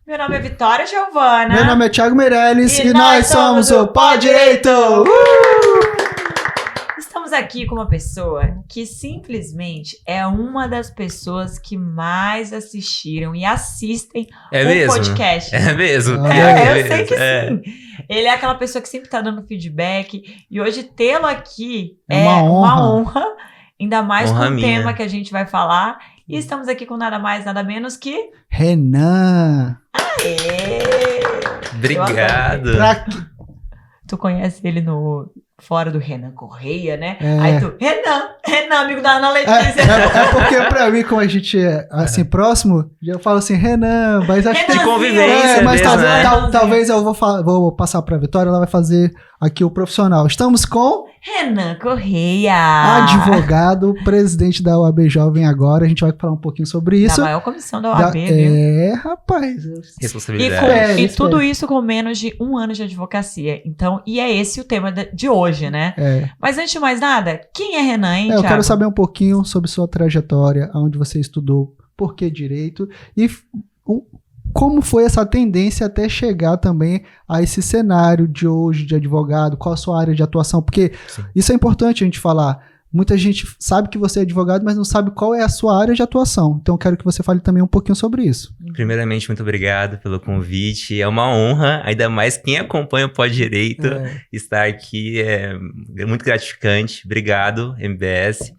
Meu nome é Vitória Giovana. Meu nome é Thiago Meirelles e nós somos o Pó Direito! Estamos aqui com uma pessoa que simplesmente é uma das pessoas que mais assistiram e assistem o podcast. É mesmo. Eu sei que sim. Ele é aquela pessoa que sempre tá dando feedback e hoje tê-lo aqui é uma honra, ainda mais com o tema que a gente vai falar. E estamos aqui com nada mais, nada menos que... Renan! Aê! Obrigado! Tu conhece ele fora do Renan Correia, né? Aí tu, Renan, amigo da Ana Letícia. É porque pra mim, como a gente é assim, próximo, eu falo assim, Renan, mas acho que tem convivência. Mas talvez eu vou passar pra Vitória, ela vai fazer aqui o profissional. Estamos com... Renan Correia. Advogado, presidente da OAB Jovem agora. A gente vai falar um pouquinho sobre isso. Da maior comissão da OAB, viu? Rapaz. Responsabilidade. E tudo isso com menos de 1 ano de advocacia. Então, e é esse o tema de hoje, né? Mas antes de mais nada, quem é Renan, hein, Eu Thiago? quero saber um pouquinho sobre sua trajetória, onde você estudou, por que direito e como foi essa tendência até chegar também a esse cenário de hoje de advogado, qual a sua área de atuação, porque isso é importante a gente falar. Muita gente sabe que você é advogado, mas não sabe qual é a sua área de atuação. Então eu quero que você fale também um pouquinho sobre isso. Primeiramente, muito obrigado pelo convite. É uma honra, ainda mais quem acompanha o Pó Direito, estar aqui é muito gratificante. Obrigado, MBS.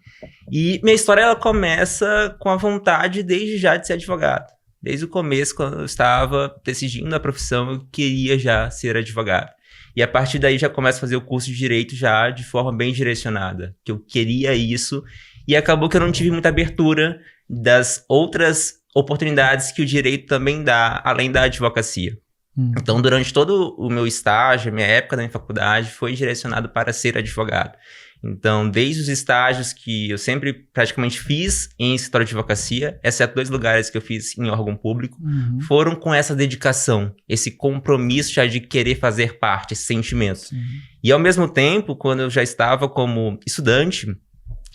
E minha história ela começa com a vontade desde já de ser advogado. Desde o começo, quando eu estava decidindo a profissão, eu queria já ser advogado. E a partir daí já começo a fazer o curso de Direito já de forma bem direcionada, que eu queria isso. E acabou que eu não tive muita abertura das outras oportunidades que o Direito também dá, além da advocacia. Então, durante todo o meu estágio, a minha época da minha faculdade, foi direcionado para ser advogado. Então, desde os estágios que eu sempre praticamente fiz em escritório de advocacia, exceto 2 lugares que eu fiz em órgão público, foram com essa dedicação, esse compromisso já de querer fazer parte, esse sentimento. E ao mesmo tempo, quando eu já estava como estudante,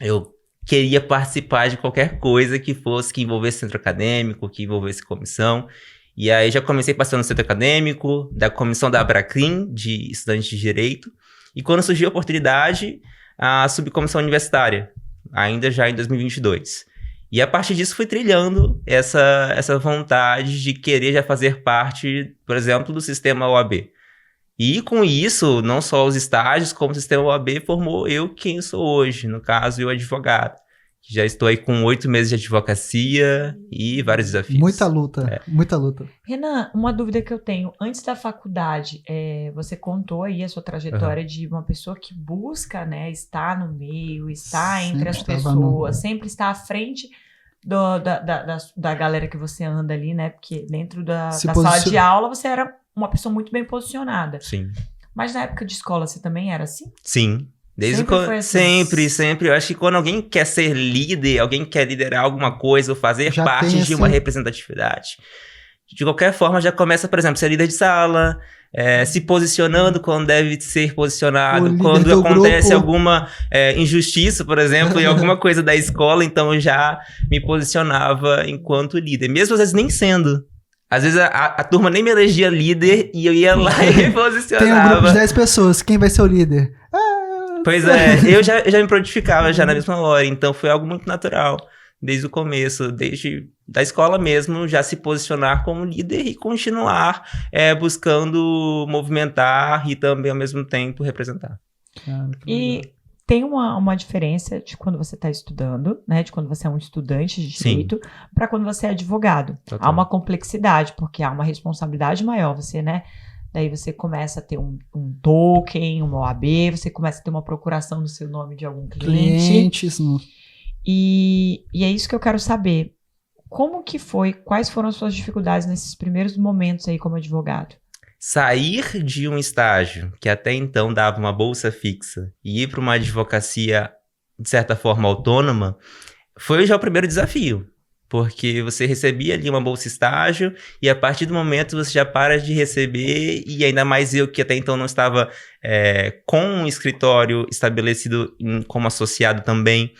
eu queria participar de qualquer coisa que envolvesse centro acadêmico, que envolvesse comissão. E aí já comecei passando no centro acadêmico, da comissão da Abracrim, de estudantes de direito. E quando surgiu a oportunidade, a subcomissão universitária, ainda já em 2022. E a partir disso fui trilhando essa vontade de querer já fazer parte, por exemplo, do sistema OAB. E com isso, não só os estágios, como o sistema OAB formou eu quem sou hoje, no caso, eu advogado. Já estou aí com 8 meses de advocacia e vários desafios. Muita luta, muita luta. Renan, uma dúvida que eu tenho. Antes da faculdade, você contou aí a sua trajetória de uma pessoa que busca, né, estar no meio, estar entre as pessoas, sempre estar à frente da galera que você anda ali, né? Porque dentro da sala de aula você era uma pessoa muito bem posicionada. Sim. Mas na época de escola você também era assim? Sim. Sempre. Eu acho que quando alguém quer ser líder, alguém quer liderar alguma coisa ou fazer parte de uma representatividade, de qualquer forma já começa, por exemplo, ser líder de sala, se posicionando quando deve ser posicionado, quando acontece alguma injustiça, por exemplo, em alguma coisa da escola, então eu já me posicionava enquanto líder, mesmo às vezes nem sendo. Às vezes a turma nem me elegia líder e eu ia lá e me posicionava. Tem um grupo de 10 pessoas, quem vai ser o líder? Pois é, eu já me prontificava já na mesma hora, então foi algo muito natural, desde o começo, desde da escola mesmo, já se posicionar como líder e continuar buscando movimentar e também ao mesmo tempo representar. E tem uma diferença de quando você está estudando, né, de quando você é um estudante de direito, para quando você é advogado. Total. Há uma complexidade, porque há uma responsabilidade maior, você, né? Daí você começa a ter um token, uma OAB, você começa a ter uma procuração do seu nome de algum cliente. E é isso que eu quero saber. Como que foi, quais foram as suas dificuldades nesses primeiros momentos aí como advogado? Sair de um estágio que até então dava uma bolsa fixa e ir para uma advocacia, de certa forma, autônoma, foi já o primeiro desafio. Porque você recebia ali uma bolsa estágio e a partir do momento você já para de receber, e ainda mais eu que até então não estava com um escritório estabelecido como associado também,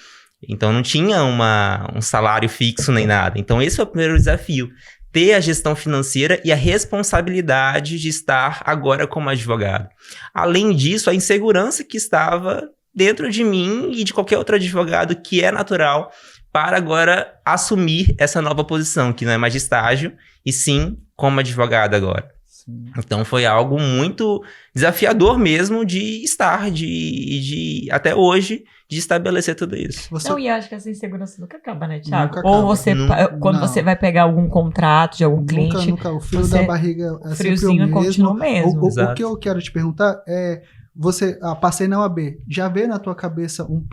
então não tinha um salário fixo nem nada. Então esse foi o primeiro desafio, ter a gestão financeira e a responsabilidade de estar agora como advogado. Além disso, a insegurança que estava dentro de mim e de qualquer outro advogado, que é natural, para agora assumir essa nova posição, que não é mais de estágio, e sim como advogado agora. Sim. Então foi algo muito desafiador mesmo de estar, de até hoje, de estabelecer tudo isso. Não, e acho que essa insegurança nunca acaba, né, Thiago? Ou você, quando você vai pegar algum contrato de algum cliente... Nunca, o frio da barriga é friozinho continua o mesmo. O que eu quero te perguntar é, você, passei na OAB, já veio na tua cabeça um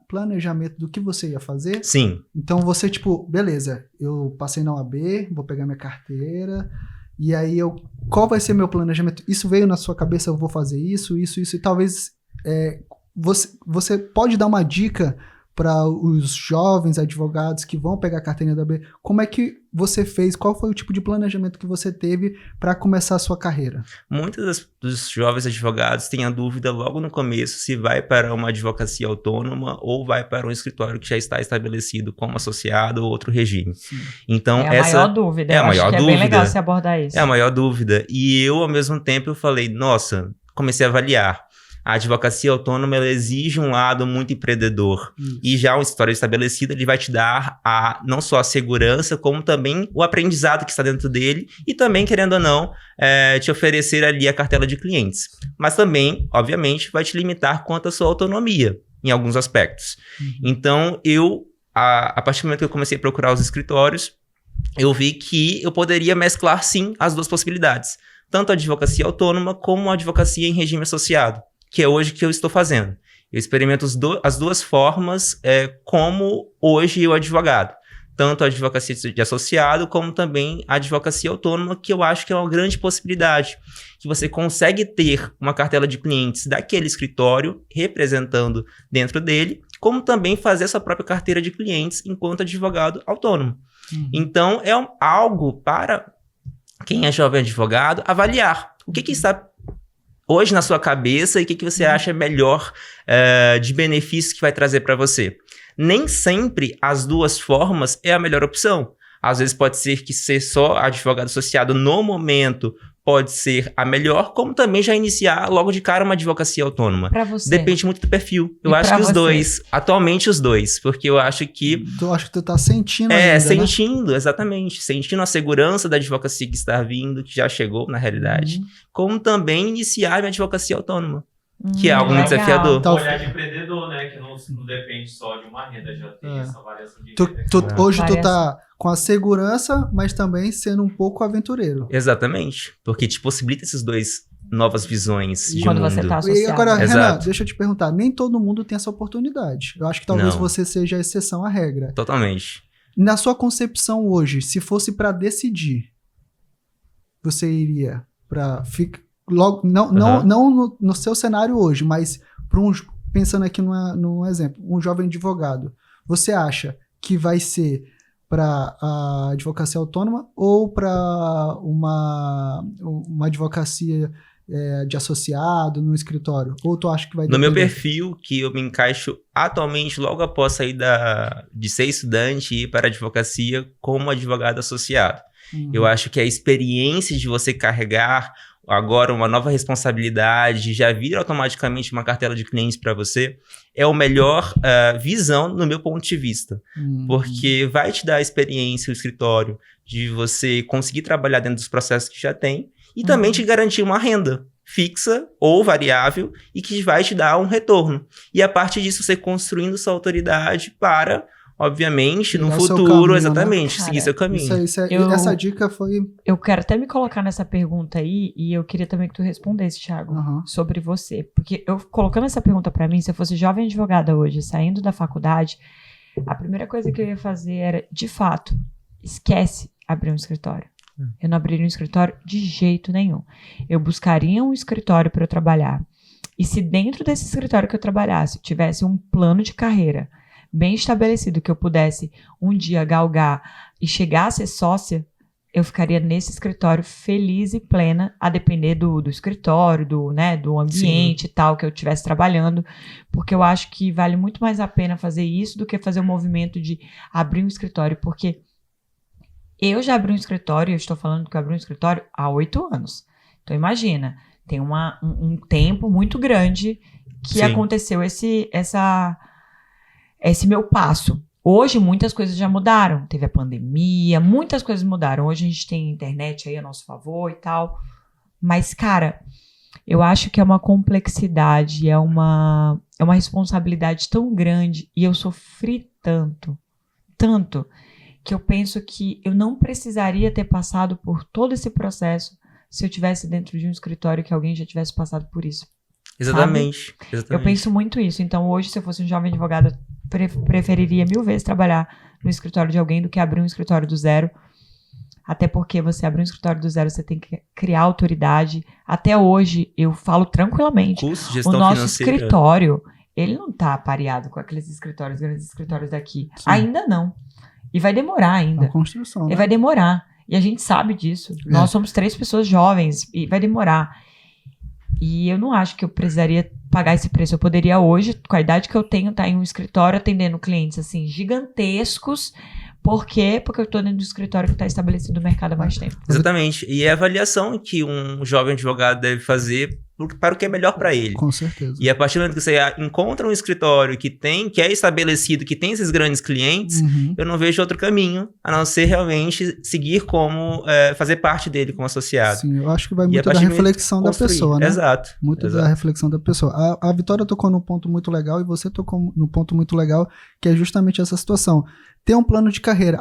planejamento do que você ia fazer? Sim. Então você, tipo, beleza, eu passei na OAB, vou pegar minha carteira... E aí, qual vai ser meu planejamento? Isso veio na sua cabeça, eu vou fazer isso, e talvez você pode dar uma dica para os jovens advogados que vão pegar a carteirinha da OAB. Como é que você fez? Qual foi o tipo de planejamento que você teve para começar a sua carreira? Muitos dos jovens advogados têm a dúvida logo no começo se vai para uma advocacia autônoma ou vai para um escritório que já está estabelecido como associado ou outro regime. Sim. Então, essa maior dúvida. Eu acho que é bem legal você abordar isso. É a maior dúvida. E eu, ao mesmo tempo, eu falei, nossa, comecei a avaliar. A advocacia autônoma, ela exige um lado muito empreendedor. E já um escritório estabelecido, ele vai te dar não só a segurança, como também o aprendizado que está dentro dele e também, querendo ou não, te oferecer ali a cartela de clientes. Mas também, obviamente, vai te limitar quanto à sua autonomia em alguns aspectos. Então, a partir do momento que eu comecei a procurar os escritórios, eu vi que eu poderia mesclar, sim, as duas possibilidades. Tanto a advocacia autônoma como a advocacia em regime associado, que é hoje que eu estou fazendo. Eu experimento as duas formas como hoje eu advogado. Tanto a advocacia de associado, como também a advocacia autônoma, que eu acho que é uma grande possibilidade. Que você consegue ter uma cartela de clientes daquele escritório, representando dentro dele, como também fazer a sua própria carteira de clientes enquanto advogado autônomo. Então, é algo para quem é jovem advogado avaliar. O que está hoje na sua cabeça e o que você acha melhor de benefício que vai trazer para você. Nem sempre as duas formas é a melhor opção. Às vezes pode ser que ser só advogado associado no momento pode ser a melhor, como também já iniciar logo de cara uma advocacia autônoma. Pra você. Depende muito do perfil. Eu acho que os dois, atualmente os dois, porque eu acho que... Eu acho que tu tá sentindo ainda, sentindo, né? Exatamente. Sentindo a segurança da advocacia que está vindo, que já chegou na realidade, como também iniciar minha advocacia autônoma. Que é algo muito desafiador. Então, olhar de empreendedor, né? Que não depende só de uma renda, já tem essa variação de hoje tu tá com a segurança, mas também sendo um pouco aventureiro. Exatamente. Porque te possibilita esses dois novas visões de quando mundo. Você tá associado. E agora, Renan, deixa eu te perguntar. Nem todo mundo tem essa oportunidade. Eu acho que talvez você seja a exceção à regra. Totalmente. Na sua concepção hoje, se fosse para decidir, você iria para... Logo, não no seu cenário hoje, mas pensando aqui num exemplo, um jovem advogado, você acha que vai ser para a advocacia autônoma ou para uma advocacia de associado no escritório? Ou tu acha que vai... No meu perfil, que eu me encaixo atualmente logo após sair de ser estudante e ir para a advocacia como advogado associado. Eu acho que a experiência de você carregar agora uma nova responsabilidade, já vir automaticamente uma cartela de clientes para você, é a melhor visão no meu ponto de vista. Porque vai te dar a experiência, o escritório, de você conseguir trabalhar dentro dos processos que já tem e também te garantir uma renda fixa ou variável e que vai te dar um retorno. E a partir disso, você construindo sua autoridade para... Obviamente, no futuro, caminho, exatamente, né? Seguir seu caminho. Essa dica foi... Eu quero até me colocar nessa pergunta aí, e eu queria também que tu respondesse, Thiago, sobre você. Porque eu colocando essa pergunta pra mim, se eu fosse jovem advogada hoje, saindo da faculdade, a primeira coisa que eu ia fazer era, de fato, esquece abrir um escritório. Eu não abriria um escritório de jeito nenhum. Eu buscaria um escritório para eu trabalhar. E se dentro desse escritório que eu trabalhasse, tivesse um plano de carreira bem estabelecido, que eu pudesse um dia galgar e chegar a ser sócia, eu ficaria nesse escritório feliz e plena, a depender do escritório, do ambiente e tal, que eu estivesse trabalhando, porque eu acho que vale muito mais a pena fazer isso do que fazer o movimento de abrir um escritório, porque Eu já abri um escritório, eu estou falando que eu abri um escritório há 8 anos. Então, imagina, tem um tempo muito grande que aconteceu esse meu passo. Hoje, muitas coisas já mudaram. Teve a pandemia, muitas coisas mudaram. Hoje a gente tem internet aí a nosso favor e tal. Mas, cara, eu acho que é uma complexidade, é uma responsabilidade tão grande. E eu sofri tanto, que eu penso que eu não precisaria ter passado por todo esse processo se eu tivesse dentro de um escritório que alguém já tivesse passado por isso. Exatamente. Eu penso muito isso. Então, hoje, se eu fosse um jovem advogado, preferiria 1000 vezes trabalhar no escritório de alguém do que abrir um escritório do zero. Até porque você abrir um escritório do zero, você tem que criar autoridade. Até hoje, eu falo tranquilamente, custo, gestão o nosso financeira. escritório, ele não está pareado com aqueles escritórios, grandes escritórios daqui. Sim. Ainda não. E vai demorar ainda. A construção, né? E vai demorar. E a gente sabe disso. Nós somos 3 pessoas jovens e vai demorar. E eu não acho que eu precisaria pagar esse preço. Eu poderia hoje, com a idade que eu tenho, estar em um escritório atendendo clientes assim gigantescos. Por quê? Porque eu estou dentro do escritório que está estabelecido no mercado há mais tempo. Exatamente. E é a avaliação que um jovem advogado deve fazer para o que é melhor para ele. Com certeza. E a partir do momento que você encontra um escritório que é estabelecido, que tem esses grandes clientes, eu não vejo outro caminho, a não ser realmente seguir como, fazer parte dele como associado. Sim, eu acho que vai muito da reflexão da pessoa, né? Exato. Muito da reflexão da pessoa. A Vitória tocou num ponto muito legal e você tocou num ponto muito legal, que é justamente essa situação. Ter um plano de carreira.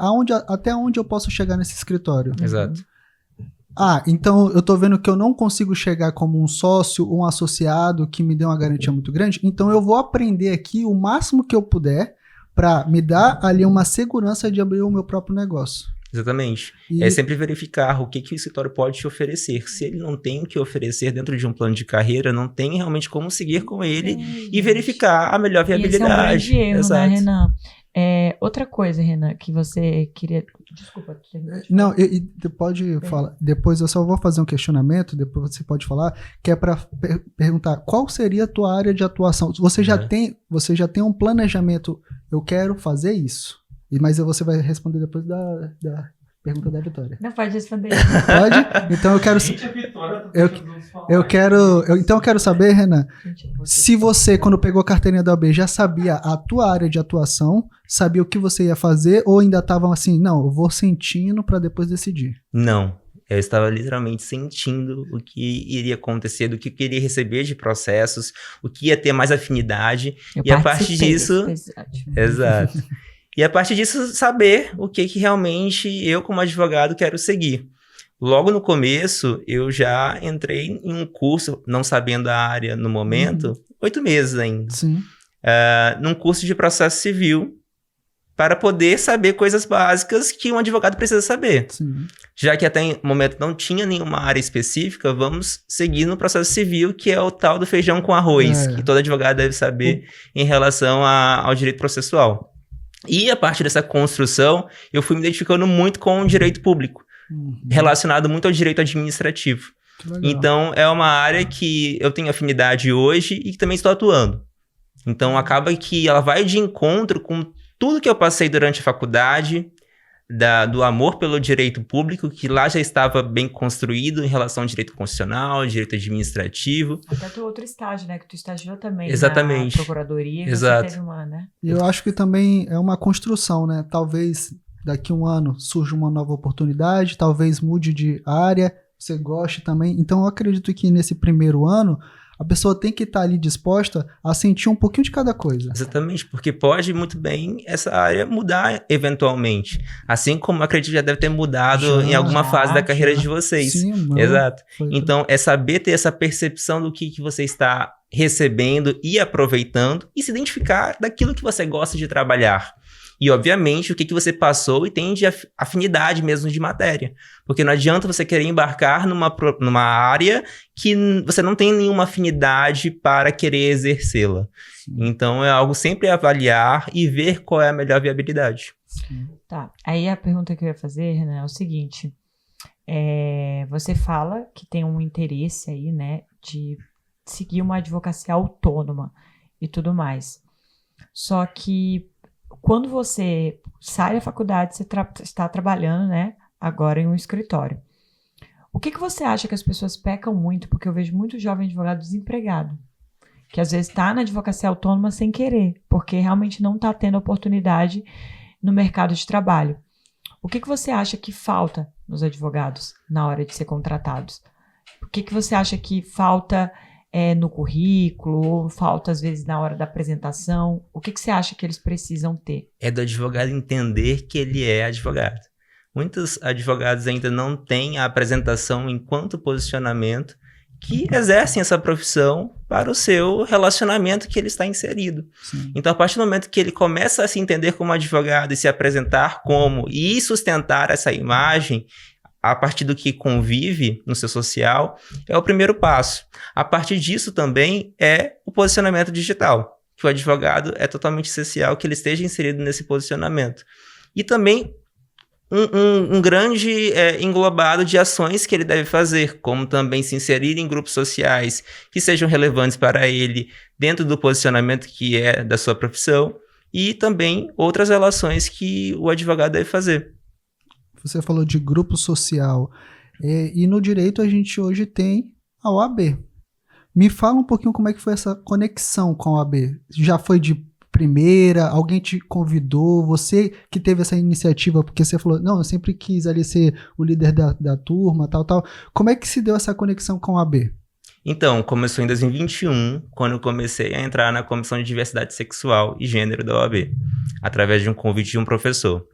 Até onde eu posso chegar nesse escritório? Exato. Então eu tô vendo que eu não consigo chegar como um sócio ou um associado que me dê uma garantia muito grande, então eu vou aprender aqui o máximo que eu puder para me dar ali uma segurança de abrir o meu próprio negócio. Exatamente. É sempre verificar o que o escritório pode te oferecer. Se ele não tem o que oferecer dentro de um plano de carreira, não tem realmente como seguir com ele e verificar a melhor viabilidade. Esse é um grande erro, exato. Né, Renan? Outra coisa, Renan, que você queria... Desculpa, tu terminou de falar. Não, pode falar. Depois eu só vou fazer um questionamento, depois você pode falar, que é para perguntar qual seria a tua área de atuação. Você já tem um planejamento, eu quero fazer isso. Mas você vai responder depois da pergunta da Vitória. Não pode responder. Pode? Então eu quero... Então eu quero saber, Renan, se você, quando pegou a carteirinha da OAB, já sabia a tua área de atuação, sabia o que você ia fazer, ou ainda estavam assim, não, eu vou sentindo para depois decidir? Não. Eu estava literalmente sentindo o que iria acontecer, do que eu queria receber de processos, o que ia ter mais afinidade. E a partir disso... Exato. E a partir disso, saber o que realmente eu, como advogado, quero seguir. Logo no começo, eu já entrei em um curso, não sabendo a área no momento, 8 meses ainda. Sim. Num curso de processo civil, para poder saber coisas básicas que um advogado precisa saber. Sim. Já que até o momento não tinha nenhuma área específica, vamos seguir no processo civil, que é o tal do feijão com arroz, que todo advogado deve saber em relação ao direito processual. E a partir dessa construção, eu fui me identificando muito com o direito público, relacionado muito ao direito administrativo. Então, é uma área que eu tenho afinidade hoje e que também estou atuando. Então, acaba que ela vai de encontro com tudo que eu passei durante a faculdade, do amor pelo direito público, que lá já estava bem construído em relação ao direito constitucional, direito administrativo. Até do outro estágio, né? Que tu estagiou também. Exatamente. Na procuradoria. Exato. Você teve uma, né? E eu acho que também é uma construção, né? Talvez daqui a um ano surja uma nova oportunidade, talvez mude de área, você goste também. Então eu acredito que nesse primeiro ano, a pessoa tem que estar ali disposta a sentir um pouquinho de cada coisa. Exatamente, porque pode muito bem essa área mudar eventualmente. Assim como acredito que já deve ter mudado em alguma fase da carreira de vocês. Sim, exato. Então, é saber ter essa percepção do que você está recebendo e aproveitando e se identificar daquilo que você gosta de trabalhar. E, obviamente, o que você passou e tem de afinidade mesmo de matéria. Porque não adianta você querer embarcar numa área que você não tem nenhuma afinidade para querer exercê-la. Então, é algo sempre avaliar e ver qual é a melhor viabilidade. Tá. Aí a pergunta que eu ia fazer, Renan, é o seguinte. Você fala que tem um interesse aí, né, de seguir uma advocacia autônoma e tudo mais. Só que quando você sai da faculdade, você está trabalhando, né, agora em um escritório. O que você acha que as pessoas pecam muito? Porque eu vejo muito jovem advogado desempregado, que às vezes está na advocacia autônoma sem querer, porque realmente não está tendo oportunidade no mercado de trabalho. O que você acha que falta nos advogados na hora de ser contratados? O que você acha que falta no currículo, ou falta às vezes na hora da apresentação? O que você acha que eles precisam ter? É do advogado entender que ele é advogado. Muitos advogados ainda não têm a apresentação enquanto posicionamento que exercem essa profissão para o seu relacionamento que ele está inserido. Sim. Então, a partir do momento que ele começa a se entender como advogado e se apresentar como e sustentar essa imagem, a partir do que convive no seu social, é o primeiro passo. A partir disso também é o posicionamento digital, que o advogado é totalmente essencial que ele esteja inserido nesse posicionamento. E também um grande englobado de ações que ele deve fazer, como também se inserir em grupos sociais que sejam relevantes para ele dentro do posicionamento que é da sua profissão e também outras relações que o advogado deve fazer. Você falou de grupo social e no direito a gente hoje tem a OAB. Me fala um pouquinho como é que foi essa conexão com a OAB. Já foi de primeira? Alguém te convidou? Você que teve essa iniciativa, porque você falou, não, eu sempre quis ali ser o líder da turma, tal. Como é que se deu essa conexão com a OAB? Então, começou em 2021, quando eu comecei a entrar na Comissão de Diversidade Sexual e Gênero da OAB, através de um convite de um professor.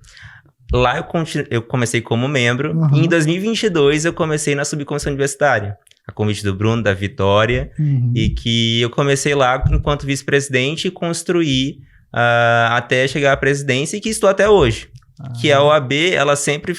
Lá eu comecei como membro, e em 2022 eu comecei na subcomissão universitária, a convite do Bruno, da Vitória, e que eu comecei lá enquanto vice-presidente e construí até chegar à presidência e que estou até hoje. Que a OAB,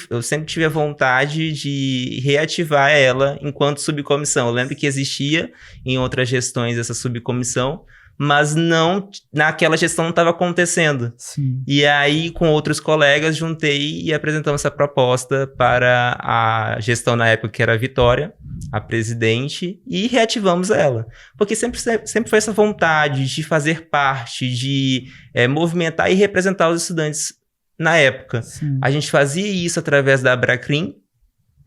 eu sempre tive a vontade de reativar ela enquanto subcomissão. Eu lembro que existia em outras gestões essa subcomissão, mas não, naquela gestão não estava acontecendo. Sim. E aí, com outros colegas, juntei e apresentamos essa proposta para a gestão na época, que era a Vitória, a presidente, e reativamos ela. Porque sempre foi essa vontade de fazer parte, de movimentar e representar os estudantes na época. Sim. A gente fazia isso através da Abracrim,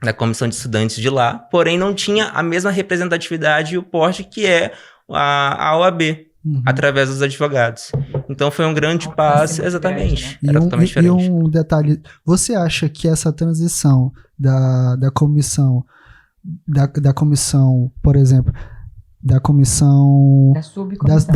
da comissão de estudantes de lá, porém não tinha a mesma representatividade e o porte que é a OAB. Através dos advogados. Então foi um grande passo, exatamente. Grande, né? Era totalmente diferente. E um detalhe, você acha que essa transição da comissão, da comissão, por exemplo, da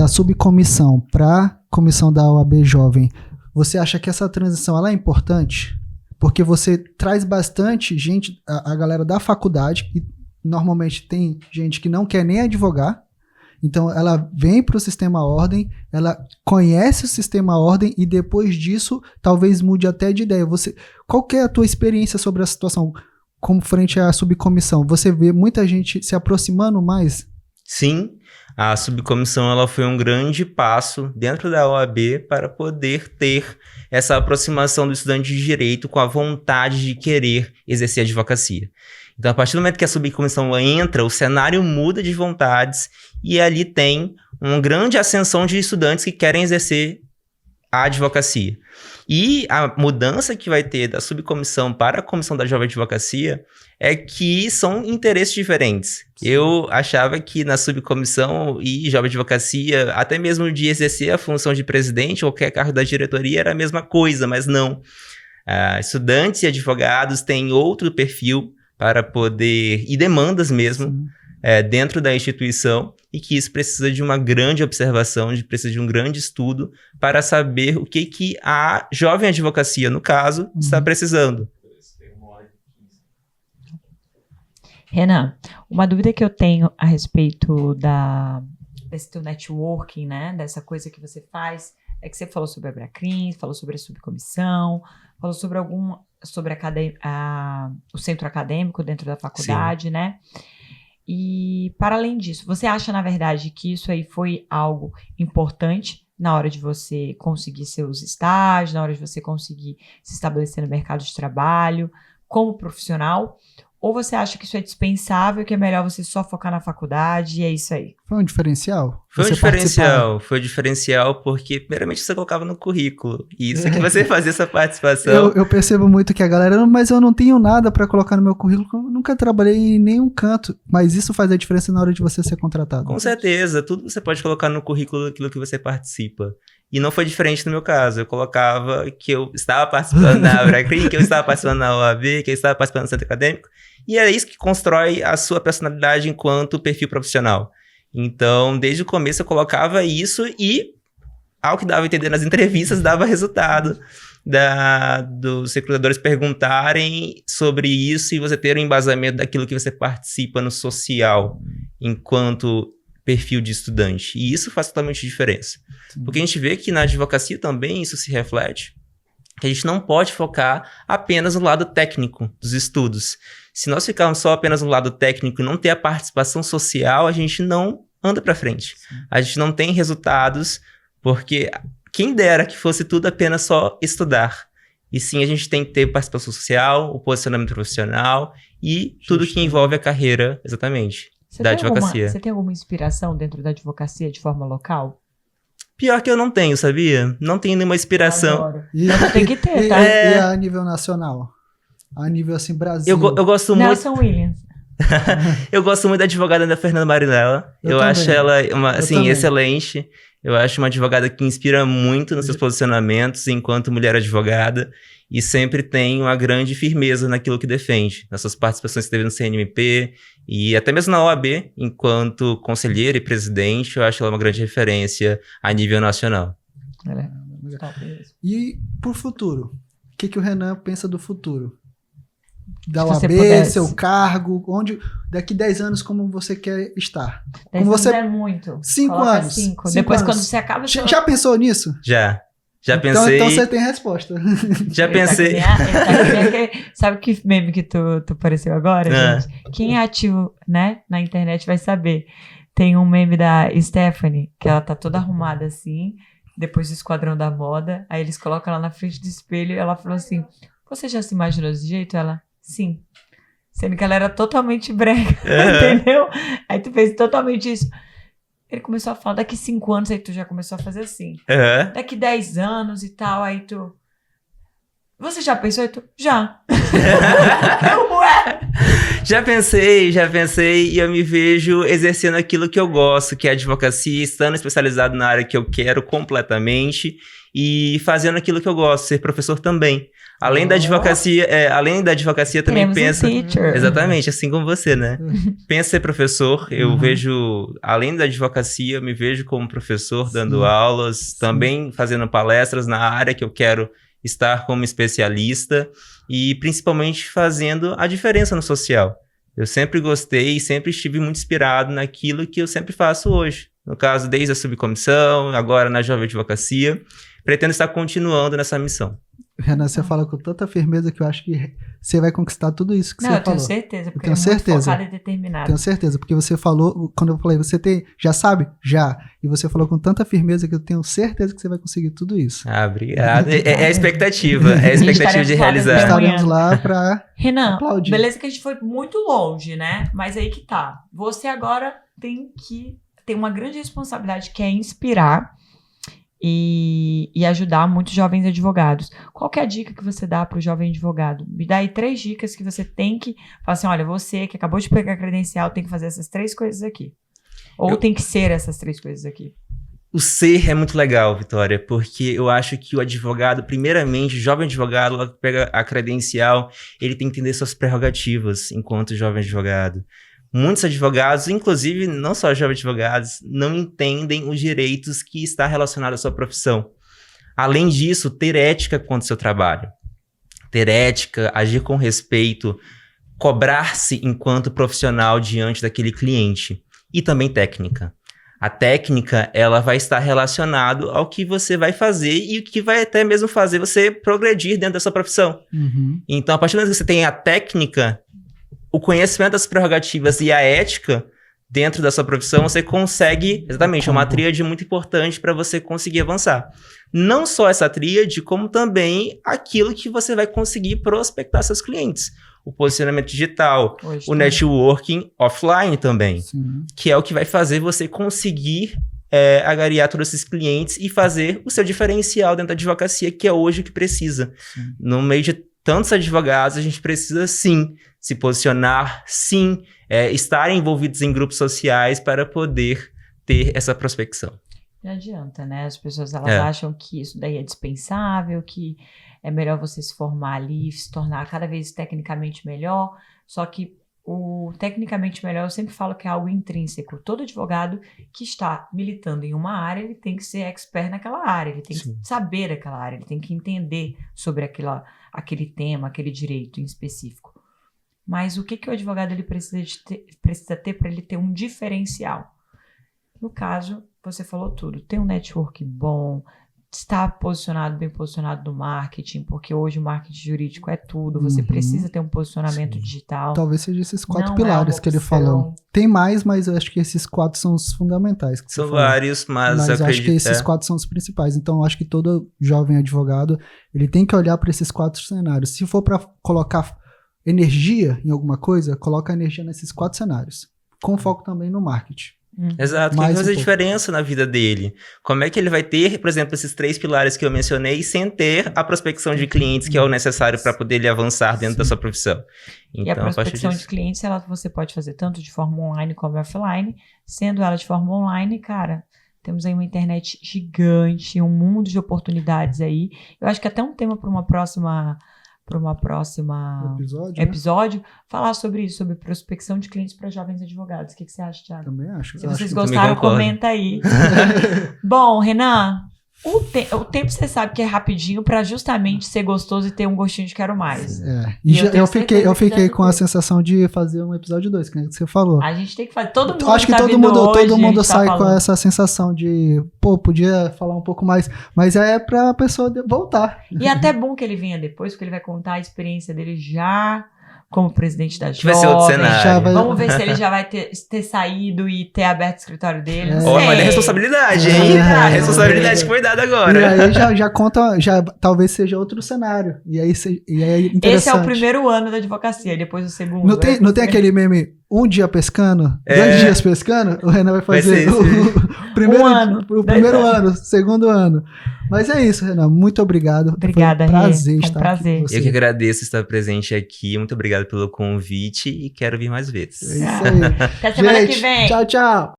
subcomissão para a comissão da OAB Jovem, você acha que essa transição ela é importante? Porque você traz bastante gente, a galera da faculdade, e normalmente tem gente que não quer nem advogar. Então, ela vem para o sistema ordem, ela conhece o sistema ordem e depois disso, talvez mude até de ideia. Qual que é a tua experiência sobre a situação como frente à subcomissão? Você vê muita gente se aproximando mais? Sim, a subcomissão ela foi um grande passo dentro da OAB para poder ter essa aproximação do estudante de direito com a vontade de querer exercer a advocacia. Então, a partir do momento que a subcomissão entra, o cenário muda de vontades e ali tem uma grande ascensão de estudantes que querem exercer a advocacia. E a mudança que vai ter da subcomissão para a comissão da jovem advocacia é que são interesses diferentes. Sim. Eu achava que na subcomissão e jovem advocacia, até mesmo de exercer a função de presidente ou qualquer cargo da diretoria, era a mesma coisa, mas não. Estudantes e advogados têm outro perfil para poder, e demandas mesmo, dentro da instituição, e que isso precisa de uma grande observação, precisa de um grande estudo para saber o que a jovem advocacia, no caso, está precisando. Renan, uma dúvida que eu tenho a respeito desse teu networking, né, dessa coisa que você faz, é que você falou sobre a Abracrim, falou sobre a subcomissão, falou sobre o centro acadêmico dentro da faculdade, Sim. né? E, para além disso, você acha, na verdade, que isso aí foi algo importante na hora de você conseguir seus estágios, na hora de você conseguir se estabelecer no mercado de trabalho, como profissional? Ou você acha que isso é dispensável, que é melhor você só focar na faculdade e é isso aí? Foi um diferencial? Foi um diferencial porque, primeiramente, você colocava no currículo. E isso que você fazia essa participação. Eu percebo muito que a galera, mas eu não tenho nada para colocar no meu currículo, eu nunca trabalhei em nenhum canto. Mas isso faz a diferença na hora de você ser contratado. Com certeza, tudo você pode colocar no currículo aquilo que você participa. E não foi diferente no meu caso. Eu colocava que eu estava participando da Abracrim, que eu estava participando da OAB, que eu estava participando do centro acadêmico. E é isso que constrói a sua personalidade enquanto perfil profissional. Então, desde o começo eu colocava isso e, ao que dava a entender nas entrevistas, dava resultado dos recrutadores perguntarem sobre isso e você ter um embasamento daquilo que você participa no social enquanto perfil de estudante. E isso faz totalmente diferença. Porque a gente vê que na advocacia também isso se reflete. Que a gente não pode focar apenas no lado técnico dos estudos. Se nós ficarmos só apenas no lado técnico e não ter a participação social, a gente não anda para frente. Sim. A gente não tem resultados, porque quem dera que fosse tudo apenas só estudar. E sim, a gente tem que ter participação social, o posicionamento profissional e tudo que envolve a carreira, exatamente, da advocacia. Você tem alguma inspiração dentro da advocacia de forma local? Pior que eu não tenho, sabia? Não tenho nenhuma inspiração. Mas tem que ter, tá? E a nível nacional? A nível, assim, Brasil? Eu gosto muito... Nelson Williams. Eu gosto muito da advogada da Fernanda Marinella. Eu acho ela, excelente. Eu acho uma advogada que inspira muito nos seus posicionamentos enquanto mulher advogada e sempre tem uma grande firmeza naquilo que defende. Nas suas participações que teve no CNMP e até mesmo na OAB, enquanto conselheira e presidente, eu acho ela uma grande referência a nível nacional. E pro futuro? O que o Renan pensa do futuro? Da OAB, seu cargo, onde daqui 10 anos como você quer estar? 10 como você... anos é muito. 5 anos. 5. Depois quando você acaba... Já pensou nisso? Já pensei... Então você tem resposta. Já pensei... Sabe que meme que tu apareceu agora, gente? Quem é ativo, né, na internet vai saber. Tem um meme da Stephanie, que ela tá toda arrumada assim, depois do Esquadrão da Moda, aí eles colocam ela na frente do espelho e ela falou assim, você já se imaginou desse jeito? Ela, sim. Sendo que ela era totalmente brega, entendeu? Aí tu fez totalmente isso. Ele começou a falar, daqui 5 anos, aí tu já começou a fazer assim. Daqui 10 anos e tal, aí tu... Você já pensou? Aí tu, já. Já pensei e eu me vejo exercendo aquilo que eu gosto, que é a advocacia, estando especializado na área que eu quero completamente e fazendo aquilo que eu gosto, ser professor também. Além da advocacia também pensa... Exatamente, assim como você, né? Pensa ser professor, eu vejo, além da advocacia, eu me vejo como professor, dando aulas, também fazendo palestras na área que eu quero estar como especialista e principalmente fazendo a diferença no social. Eu sempre gostei e sempre estive muito inspirado naquilo que eu sempre faço hoje. No caso, desde a subcomissão, agora na Jovem Advocacia, pretendo estar continuando nessa missão. Renan, você fala com tanta firmeza que eu acho que você vai conquistar tudo isso que você falou. Eu tenho certeza, porque eu tenho muito focado e determinado. Tenho certeza, porque você falou, quando eu falei, já sabe? Já. E você falou com tanta firmeza que eu tenho certeza que você vai conseguir tudo isso. Obrigado. É a expectativa, de realizar. Estaremos lá para Renan, aplaudir. Beleza que a gente foi muito longe, né? Mas aí que tá. Você agora tem uma grande responsabilidade que é inspirar e ajudar muitos jovens advogados. Qual que é a dica que você dá para o jovem advogado? Me dá aí 3 dicas que você tem que falar assim, olha, você que acabou de pegar a credencial tem que fazer essas 3 coisas aqui. Ou tem que ser essas 3 coisas aqui. O ser é muito legal, Vitória, porque eu acho que o advogado, primeiramente, o jovem advogado, logo que pega a credencial, ele tem que entender suas prerrogativas enquanto jovem advogado. Muitos advogados, inclusive não só jovens advogados, não entendem os direitos que está relacionado à sua profissão. Além disso, ter ética quanto ao seu trabalho. Ter ética, agir com respeito, cobrar-se enquanto profissional diante daquele cliente. E também técnica. A técnica, ela vai estar relacionada ao que você vai fazer e o que vai até mesmo fazer você progredir dentro da sua profissão. Então, a partir do momento que você tem a técnica, o conhecimento das prerrogativas e a ética dentro da sua profissão, você consegue, exatamente, é uma tríade muito importante para você conseguir avançar. Não só essa tríade, como também aquilo que você vai conseguir prospectar seus clientes. o posicionamento digital, Hoje o também. networking offline também, Sim. que é o que vai fazer você conseguir agariar todos esses clientes e fazer o seu diferencial dentro da advocacia, que é hoje o que precisa. Sim. No meio de tantos advogados, a gente precisa sim se posicionar, sim estar envolvidos em grupos sociais para poder ter essa prospecção. Não adianta, né? As pessoas elas acham que isso daí é dispensável, que é melhor você se formar ali, se tornar cada vez tecnicamente melhor, só que o tecnicamente melhor, eu sempre falo que é algo intrínseco. Todo advogado que está militando em uma área, ele tem que ser expert naquela área, ele tem que saber aquela área, ele tem que entender sobre aquele tema, aquele direito em específico. Mas o que o advogado ele precisa ter para ele ter um diferencial? No caso, você falou tudo. Tem um network bom, está bem posicionado no marketing, porque hoje o marketing jurídico é tudo. Você precisa ter um posicionamento digital. Talvez seja esses 4 Não pilares que ele falou. Tem mais, mas eu acho que esses 4 são os fundamentais. Que são vários, mas eu acho que esses 4 são os principais. Então, eu acho que todo jovem advogado, ele tem que olhar para esses 4 cenários. Se for para colocar energia em alguma coisa, coloca energia nesses 4 cenários. Com foco também no marketing. Exato, que faz a diferença na vida dele. Como é que ele vai ter, por exemplo, esses 3 pilares que eu mencionei, sem ter a prospecção de clientes, que é o necessário para poder ele avançar dentro da sua profissão. Então, e a prospecção de clientes, você pode fazer tanto de forma online como offline. Sendo ela de forma online, cara, temos aí uma internet gigante, um mundo de oportunidades aí. Eu acho que até um tema para uma próxima episódio, falar sobre isso, sobre prospecção de clientes para jovens advogados. O que você acha, Thiago? Também acho. Se vocês gostaram, comenta aí. Bom, Renan, o tempo você sabe que é rapidinho para justamente ser gostoso e ter um gostinho de quero mais. E eu fiquei com a sensação de fazer um episódio 2, que você falou. A gente tem que fazer. Todo mundo acho que todo mundo sai com essa sensação de, podia falar um pouco mais, mas é pra pessoa voltar. E é até bom que ele venha depois, porque ele vai contar a experiência dele já como presidente da Jovem. Vai ser outro cenário. Vamos ver se ele já vai ter saído e ter aberto o escritório dele. Olha a responsabilidade, hein? A responsabilidade que foi dada agora. E aí já conta, talvez seja outro cenário. E aí é interessante. Esse é o primeiro ano da advocacia, depois o segundo. Não tem aquele meme, um dia pescando, 2 dias pescando? O Renan vai fazer o primeiro ano, segundo ano. Mas é isso, Renan. Muito obrigado. Obrigada, foi um prazer estar aqui com você. Eu que agradeço estar presente aqui. Muito obrigado pelo convite e quero vir mais vezes. É isso aí. Até semana que vem. Tchau, tchau.